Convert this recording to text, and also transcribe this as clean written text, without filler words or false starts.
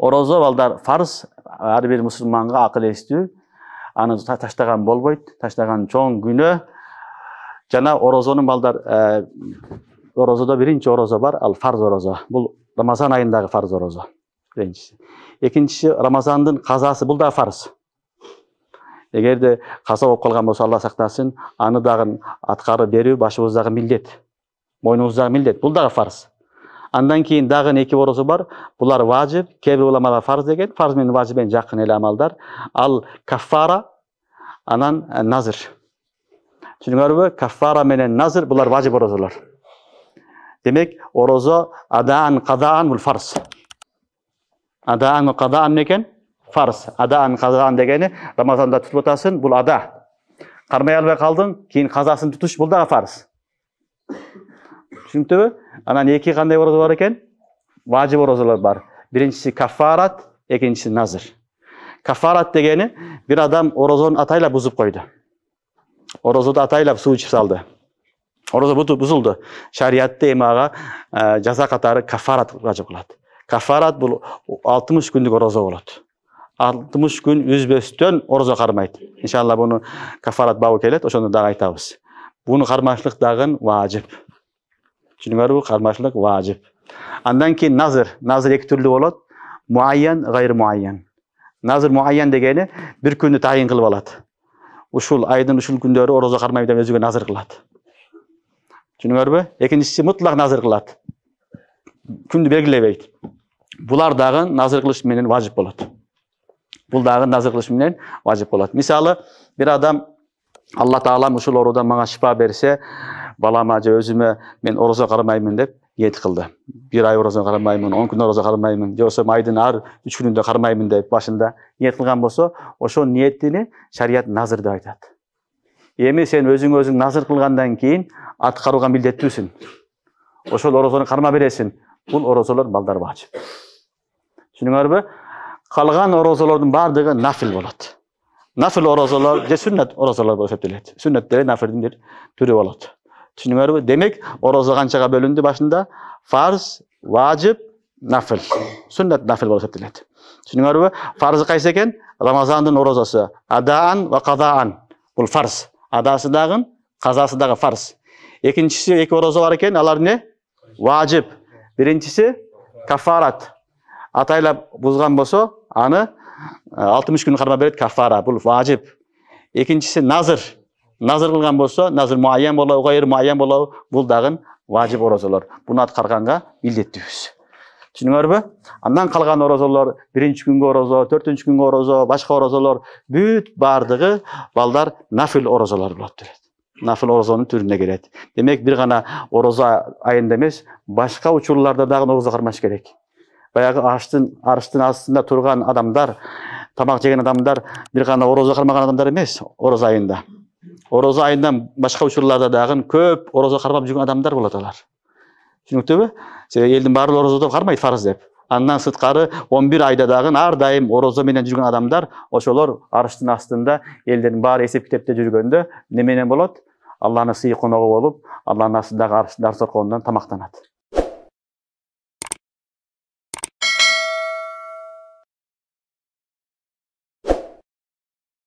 Орозо балдар фарз, ар бир мусулманга акыл эстүү. Аны таштаган болбойт, таштаган чоң күнөө. Жана орозонун балдар орозодо биринчи орозо бар, ал фарз орозо. Бул Рамазан айындагы фарз орозо. Биринчиси. Экинчиси Рамазандын казасы, бул да фарз. Эгерде каза болуп калган болсо, Алла сактасын, аны дагы аткарып берүү башыбыздагы милдет. Мойнубуздагы милдет, бул дагы фарз. Андан кийин дагы эки орозо бар. Булар важип, кээ бир уламалар фарз деген, фарз менен важибен жакын эле амалдар. Ал каффара, анан назыр. Түшүнүңөрбү? Каффара менен назыр булар важип орозолор. Демек, орозо адаан, кадаан бул фарз. Адаан, кадаан экен фарз. Адаан, кадаан дегени Рамазанда тутуп атасың, бул ада. Кармай албай калдың, кийин казасын тутуш, бул дагы фарз. Түшүнүктүбү? Анан эки кандай орозо бар экен? Важип орозолор бар. Биринчиси каффарат, экинчиси назыр. Каффарат дегени бир адам орозонун атайлап бузуп койду. Орозоду атайлап суу ичип салды. Орозо бузулду. Шариатта эми ага жаза катары каффарат важип кылат. Каффарат бул 60 күндүк орозо болот. 60 күн үзбөстөн орозо кармайт. Иншалла буну каффарат бабы келет, ошондо дагы айтабыз. Буну кармашлык дагы важип. Түшүнүңөрбү? Кармашлык важип. Андан кийин назыр. Назыр эки түрлүү болот. Муайян, гайр муайян. Назыр муайян дегени бир күндү тайын кылып алат. Ушул айдын ушул күндөрү орозо кармайм деп өзүгө назыр кылат. Түшүнүңөрбү? Экинчиси мутлак назыр кылат. Күндү белгилебейт. Булар дагы назыр кылыш менен важип болот. Бул дагы назыр кылыш менен важип болот. Мисалы, бир адам Алла Таалам ушул оорудан мага шифа берсе, балама же өзүмө мен орозо кармаймын деп ниет кылды. Бир ай орозо кармаймын, 10 күн орозо кармаймын, же болсо айдын ар 3 күнүндө кармаймын деп башында ниет кылган болсо, ошол ниетини шарият назыр деп айтат. Эми сен өзүң назыр кылгандан кийин аткарууга милдеттүүсүң. Ошол орозону карма бересиң. Бул орозолор балдар важип. Түшүнүңөрбү? Калган орозолордун бардыгы нафил болот. Нафил орозолор же сүннат орозолор болуп эсептелет. Сүннат деген нафилдин бир түрү болот. Түшүнүңөрбү? Демек, орозо канчага бөлүндү башында? Фарз, важип, нафил. Сүннат нафил болуп эсептелет. Түшүнүңөрбү? Фарзы кайсы экен? Рамазандын орозосу. Адаан ва кадаан. Бул фарз. Адасы дагы, казасы дагы фарз. Экинчиси эки орозо бар экен, алар не? Важип. Биринчиси кафарат. Атайлап бузган болсо, аны 60 күн кармап берет, кафара. Бул важип. Экинчиси назыр. Назыр кылган болсо, назыр муайян болобу, гайр муайян болобу, бул дагы важип орозолор. Буну аткарганга милдеттүүбүз. Түшүнүңөрбү? Андан калган орозолор, биринчи күнгө орозо, 4-үнчү күнгө орозо, башка орозолор бүт бардыгы балдар нафил орозолор болот. Нафил орозонун түрүнө кирет. Демек, бир гана орозо айында эмес, башка учурларда дагы орозо кармаш керек. Баягы арыштын астында турган адамдар, тамак жеген адамдар бир гана орозо кармаган адамдар эмес, орозо айында. Орозо айынан башка учурларда дагы көп орозо кармап жүргөн адамдар болот алар. Түшүнүктүбү? Себеби элдин баары орозодо кармайт фарз деп. Андан сырткары 11 айда дагы ар дайым орозо менен жүргөн адамдар, ошолор арыштын астында элдин баары эсеп китепте жүргөндө неменен болот? Алланын сый коногу болуп, Алланын астындагы арыштын сорконунан тамактанат.